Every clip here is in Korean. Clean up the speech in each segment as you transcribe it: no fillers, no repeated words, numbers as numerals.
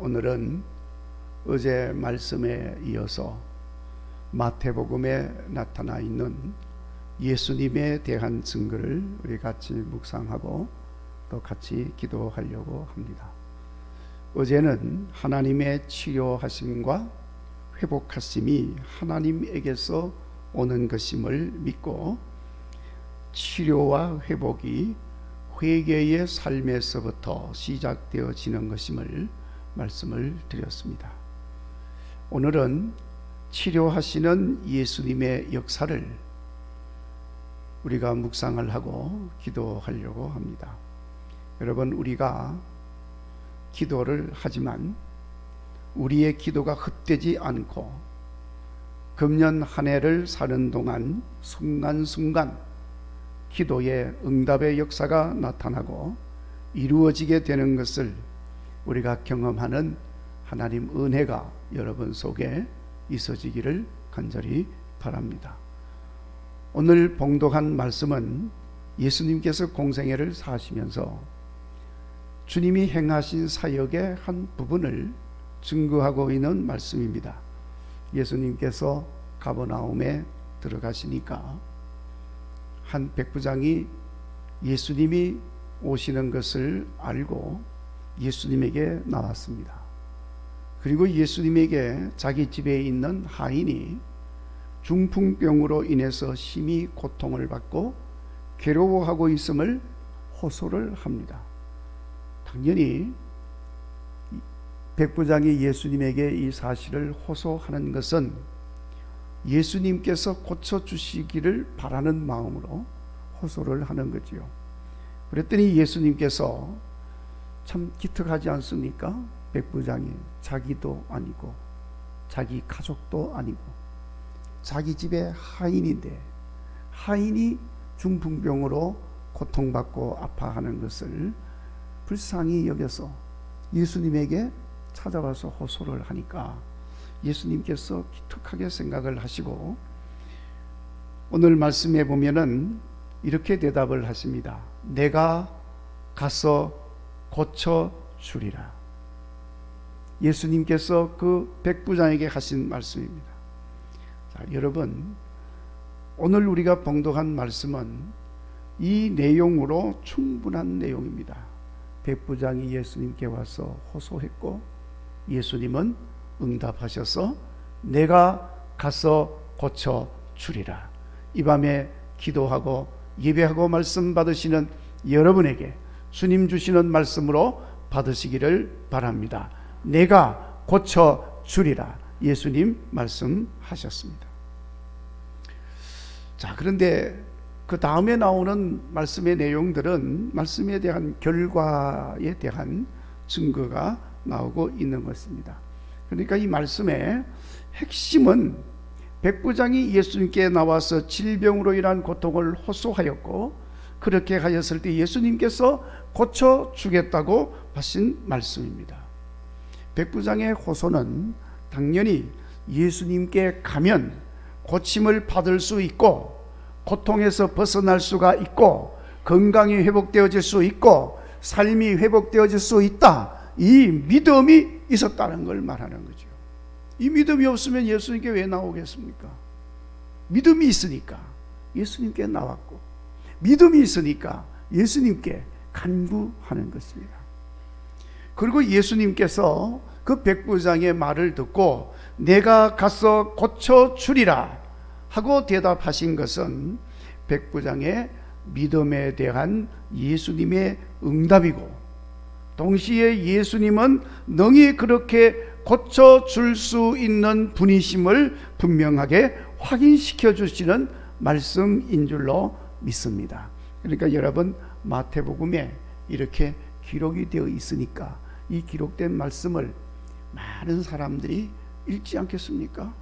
오늘은 어제 말씀에 이어서 마태복음에 나타나 있는 예수님에 대한 증거를 우리 같이 묵상하고 또 같이 기도하려고 합니다. 어제는 하나님의 치료하심과 회복하심이 하나님에게서 오는 것임을 믿고 치료와 회복이 회개의 삶에서부터 시작되어지는 것임을 말씀을 드렸습니다. 오늘은 치료하시는 예수님의 역사를 우리가 묵상을 하고 기도하려고 합니다. 여러분, 우리가 기도를 하지만 우리의 기도가 헛되지 않고 금년 한 해를 사는 동안 순간순간 기도의 응답의 역사가 나타나고 이루어지게 되는 것을 우리가 경험하는 하나님 은혜가 여러분 속에 있어지기를 간절히 바랍니다. 오늘 봉독한 말씀은 예수님께서 공생애를 사시면서 주님이 행하신 사역의 한 부분을 증거하고 있는 말씀입니다. 예수님께서 가버나움에 들어가시니까 한 백부장이 예수님이 오시는 것을 알고 예수님에게 나왔습니다. 그리고 예수님에게 자기 집에 있는 하인이 중풍병으로 인해서 심히 고통을 받고 괴로워하고 있음을 호소를 합니다. 당연히 백부장이 예수님에게 이 사실을 호소하는 것은 예수님께서 고쳐주시기를 바라는 마음으로 호소를 하는 거지요. 그랬더니 예수님께서 참 기특하지 않습니까? 백부장이 자기도 아니고 자기 가족도 아니고 자기 집의 하인인데 하인이 중풍병으로 고통받고 아파하는 것을 불쌍히 여겨서 예수님에게 찾아와서 호소를 하니까 예수님께서 기특하게 생각을 하시고 오늘 말씀에 보면은 이렇게 대답을 하십니다. 내가 가서 고쳐 주리라. 예수님께서 그 백부장에게 하신 말씀입니다. 자, 여러분, 오늘 우리가 봉독한 말씀은 이 내용으로 충분한 내용입니다. 백부장이 예수님께 와서 호소했고 예수님은 응답하셔서 내가 가서 고쳐 주리라. 이 밤에 기도하고 예배하고 말씀 받으시는 여러분에게 주님 주시는 말씀으로 받으시기를 바랍니다. 내가 고쳐 주리라. 예수님 말씀하셨습니다. 자, 그런데 그 다음에 나오는 말씀의 내용들은 말씀에 대한 결과에 대한 증거가 나오고 있는 것입니다. 그러니까 이 말씀의 핵심은 백부장이 예수님께 나와서 질병으로 인한 고통을 호소하였고 그렇게 하였을 때 예수님께서 고쳐주겠다고 하신 말씀입니다. 백부장의 호소는 당연히 예수님께 가면 고침을 받을 수 있고 고통에서 벗어날 수가 있고 건강이 회복되어질 수 있고 삶이 회복되어질 수 있다. 이 믿음이 있었다는 걸 말하는 거죠. 이 믿음이 없으면 예수님께 왜 나오겠습니까? 믿음이 있으니까 예수님께 나왔고 믿음이 있으니까 예수님께 간구하는 것입니다. 그리고 예수님께서 그 백부장의 말을 듣고 내가 가서 고쳐주리라 하고 대답하신 것은 백부장의 믿음에 대한 예수님의 응답이고 동시에 예수님은 능히 그렇게 고쳐줄 수 있는 분이심을 분명하게 확인시켜 주시는 말씀인 줄로 믿습니다. 그러니까 여러분, 마태복음에 이렇게 기록이 되어 있으니까 이 기록된 말씀을 많은 사람들이 읽지 않겠습니까?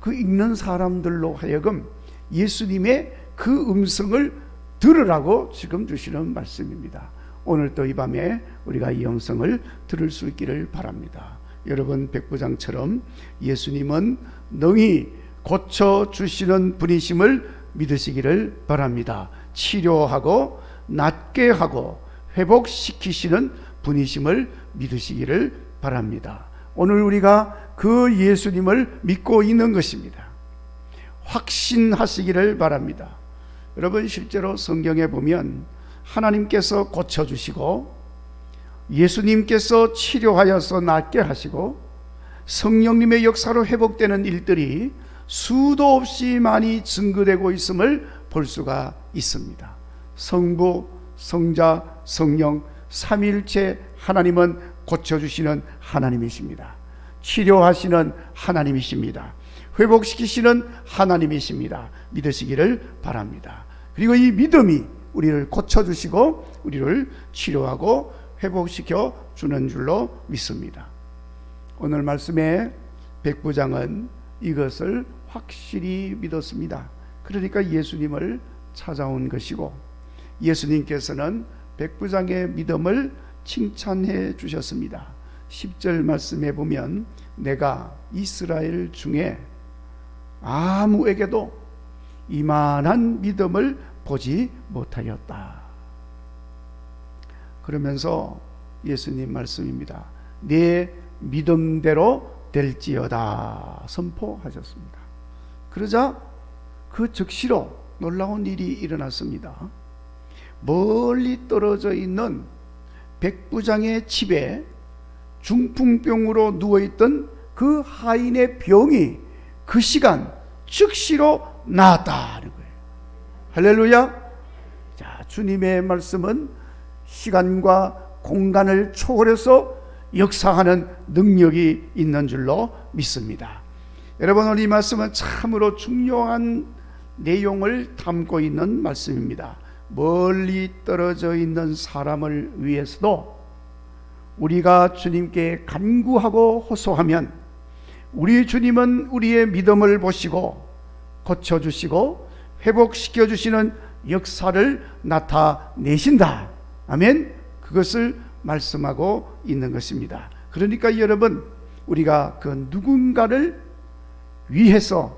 그 읽는 사람들로 하여금 예수님의 그 음성을 들으라고 지금 주시는 말씀입니다. 오늘 또 이 밤에 우리가 이 음성을 들을 수 있기를 바랍니다. 여러분, 백부장처럼 예수님은 능히 고쳐주시는 분이심을 믿으시기를 바랍니다. 치료하고 낫게 하고 회복시키시는 분이심을 믿으시기를 바랍니다. 오늘 우리가 그 예수님을 믿고 있는 것입니다. 확신하시기를 바랍니다. 여러분, 실제로 성경에 보면 하나님께서 고쳐주시고 예수님께서 치료하여서 낫게 하시고 성령님의 역사로 회복되는 일들이 수도 없이 많이 증거되고 있음을 볼 수가 있습니다. 성부, 성자, 성령 삼위일체 하나님은 고쳐주시는 하나님이십니다. 치료하시는 하나님이십니다. 회복시키시는 하나님이십니다. 믿으시기를 바랍니다. 그리고 이 믿음이 우리를 고쳐주시고 우리를 치료하고 회복시켜 주는 줄로 믿습니다. 오늘 말씀의 백부장은 이것을 확실히 믿었습니다. 그러니까 예수님을 찾아온 것이고 예수님께서는 백부장의 믿음을 칭찬해 주셨습니다. 10절 말씀에 보면 내가 이스라엘 중에 아무에게도 이만한 믿음을 보지 못하였다. 그러면서 예수님 말씀입니다. 내 믿음대로 될지어다 선포하셨습니다. 그러자 그 즉시로 놀라운 일이 일어났습니다. 멀리 떨어져 있는 백부장의 집에 중풍병으로 누워있던 그 하인의 병이 그 시간 즉시로 나았다는 거예요. 할렐루야. 자, 주님의 말씀은 시간과 공간을 초월해서 역사하는 능력이 있는 줄로 믿습니다. 여러분, 오늘 이 말씀은 참으로 중요한 내용을 담고 있는 말씀입니다. 멀리 떨어져 있는 사람을 위해서도 우리가 주님께 간구하고 호소하면 우리 주님은 우리의 믿음을 보시고 고쳐주시고 회복시켜주시는 역사를 나타내신다. 아멘. 그것을 말씀하고 있는 것입니다. 그러니까 여러분, 우리가 그 누군가를 위해서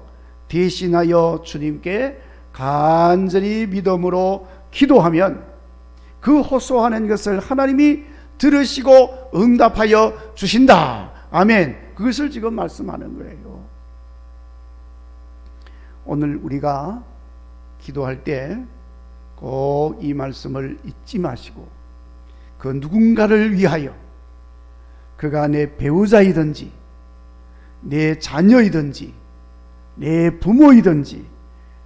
대신하여 주님께 간절히 믿음으로 기도하면 그 호소하는 것을 하나님이 들으시고 응답하여 주신다. 아멘. 그것을 지금 말씀하는 거예요. 오늘 우리가 기도할 때 꼭 이 말씀을 잊지 마시고 그 누군가를 위하여, 그가 내 배우자이든지 내 자녀이든지 내 부모이든지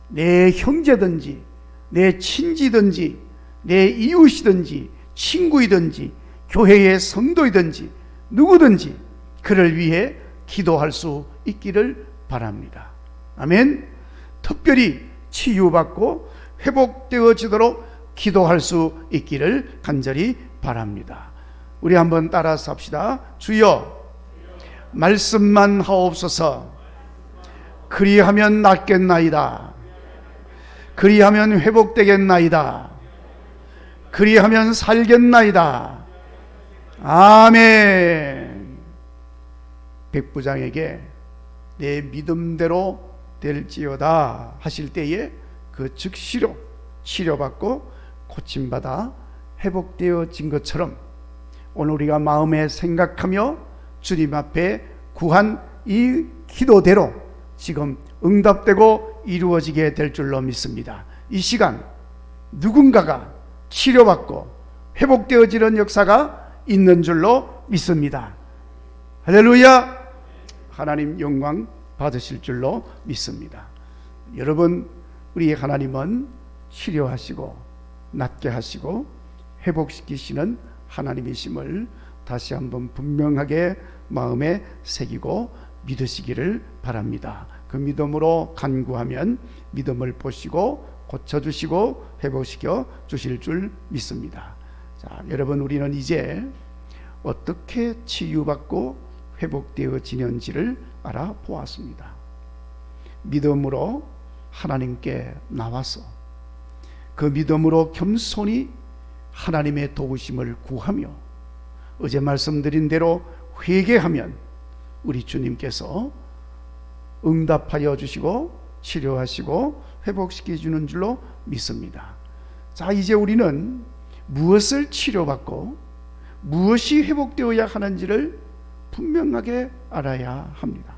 내 형제든지 내 친지든지 내 이웃이든지 친구이든지 교회의 성도이든지 누구든지 그를 위해 기도할 수 있기를 바랍니다. 아멘. 특별히 치유받고 회복되어지도록 기도할 수 있기를 간절히 바랍니다. 우리 한번 따라서 합시다. 주여, 말씀만 하옵소서. 그리하면 낫겠나이다. 그리하면 회복되겠나이다. 그리하면 살겠나이다. 아멘. 백부장에게 내 믿음대로 될지어다 하실 때에 그 즉시로 치료받고 고침받아 회복되어진 것처럼 오늘 우리가 마음에 생각하며 주님 앞에 구한 이 기도대로 지금 응답되고 이루어지게 될 줄로 믿습니다. 이 시간 누군가가 치료받고 회복되어지는 역사가 있는 줄로 믿습니다. 할렐루야. 하나님 영광 받으실 줄로 믿습니다. 여러분, 우리 하나님은 치료하시고 낫게 하시고 회복시키시는 하나님이심을 다시 한번 분명하게 마음에 새기고 믿으시기를 바랍니다. 그 믿음으로 간구하면 믿음을 보시고 고쳐주시고 회복시켜 주실 줄 믿습니다. 자, 여러분, 우리는 이제 어떻게 치유받고 회복되어지는지를 알아보았습니다. 믿음으로 하나님께 나와서 그 믿음으로 겸손히 하나님의 도우심을 구하며 어제 말씀드린 대로 회개하면 우리 주님께서 응답하여 주시고 치료하시고 회복시켜 주는 줄로 믿습니다. 자, 이제 우리는 무엇을 치료받고 무엇이 회복되어야 하는지를 분명하게 알아야 합니다.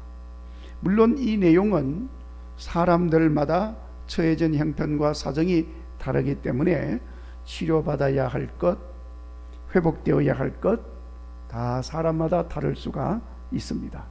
물론 이 내용은 사람들마다 처해진 형편과 사정이 다르기 때문에 치료받아야 할 것, 회복되어야 할 것, 다 사람마다 다를 수가 있습니다.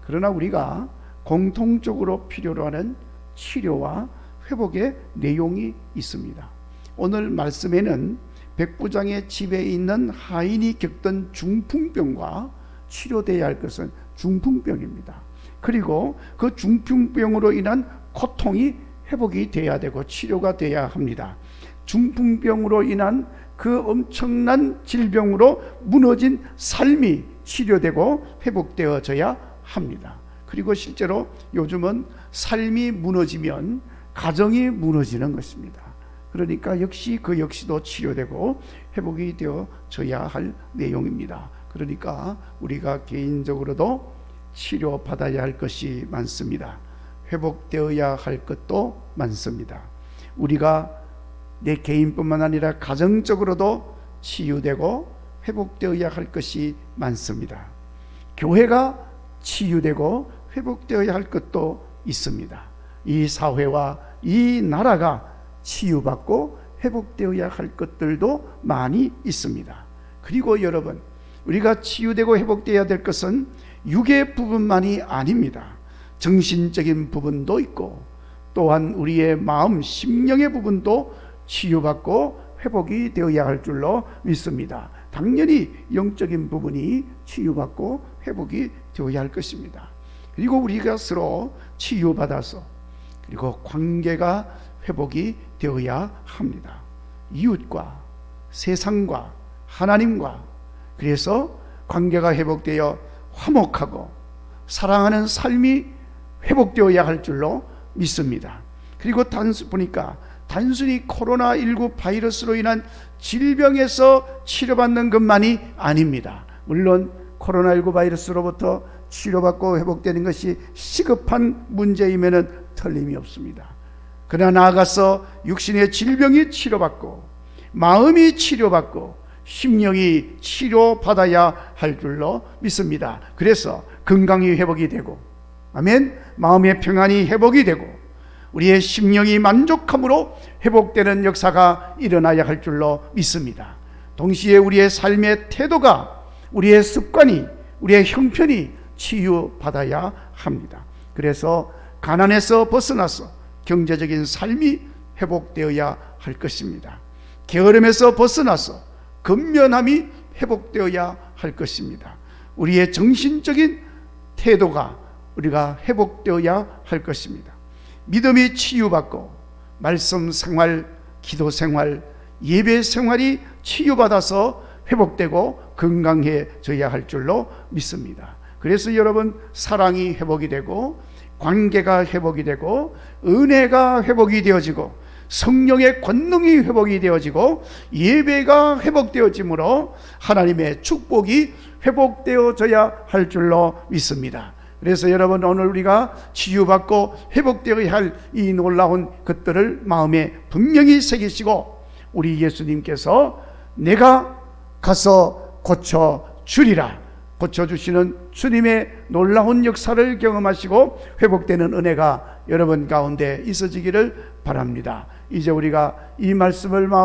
그러나 우리가 공통적으로 필요로 하는 치료와 회복의 내용이 있습니다. 오늘 말씀에는 백부장의 집에 있는 하인이 겪던 중풍병과 치료되어야 할 것은 중풍병입니다. 그리고 그 중풍병으로 인한 고통이 회복이 돼야 되고 치료가 돼야 합니다. 중풍병으로 인한 그 엄청난 질병으로 무너진 삶이 치료되고 회복되어져야 합니다. 그리고 실제로 요즘은 삶이 무너지면 가정이 무너지는 것입니다. 그러니까 그 역시도 치료되고 회복이 되어져야 할 내용입니다. 그러니까 우리가 개인적으로도 치료받아야 할 것이 많습니다. 회복되어야 할 것도 많습니다. 우리가 내 개인뿐만 아니라 가정적으로도 치유되고 회복되어야 할 것이 많습니다. 교회가 치유되고 회복되어야 할 것도 있습니다. 이 사회와 이 나라가 치유받고 회복되어야 할 것들도 많이 있습니다. 그리고 여러분, 우리가 치유되고 회복되어야 될 것은 육의 부분만이 아닙니다. 정신적인 부분도 있고 또한 우리의 마음, 심령의 부분도 치유받고 회복이 되어야 할 줄로 믿습니다. 당연히 영적인 부분이 치유받고 회복이 되어야 할 것입니다. 그리고 우리가 서로 치유받아서 그리고 관계가 회복이 되어야 합니다. 이웃과 세상과 하나님과. 그래서 관계가 회복되어 화목하고 사랑하는 삶이 회복되어야 할 줄로 믿습니다. 그리고 보니까 단순히 코로나19 바이러스로 인한 질병에서 치료받는 것만이 아닙니다. 물론 코로나19 바이러스로부터 치료받고 회복되는 것이 시급한 문제임에는 틀림이 없습니다. 그러나 나아가서 육신의 질병이 치료받고 마음이 치료받고 심령이 치료받아야 할 줄로 믿습니다. 그래서 건강이 회복이 되고, 아멘, 마음의 평안이 회복이 되고 우리의 심령이 만족함으로 회복되는 역사가 일어나야 할 줄로 믿습니다. 동시에 우리의 삶의 태도가, 우리의 습관이, 우리의 형편이 치유받아야 합니다. 그래서 가난에서 벗어나서 경제적인 삶이 회복되어야 할 것입니다. 게으름에서 벗어나서 근면함이 회복되어야 할 것입니다. 우리의 정신적인 태도가 우리가 회복되어야 할 것입니다. 믿음이 치유받고 말씀 생활, 기도 생활, 예배 생활이 치유받아서 회복되고 건강해져야 할 줄로 믿습니다. 그래서 여러분, 사랑이 회복이 되고 관계가 회복이 되고 은혜가 회복이 되어지고 성령의 권능이 회복이 되어지고 예배가 회복되어지므로 하나님의 축복이 회복되어져야 할 줄로 믿습니다. 그래서 여러분, 오늘 우리가 치유받고 회복되어야 할 이 놀라운 것들을 마음에 분명히 새기시고, 우리 예수님께서 내가 가서 고쳐주리라, 고쳐주시는 주님의 놀라운 역사를 경험하시고 회복되는 은혜가 여러분 가운데 있어지기를 바랍니다. 이제 우리가 이 말씀을 마음에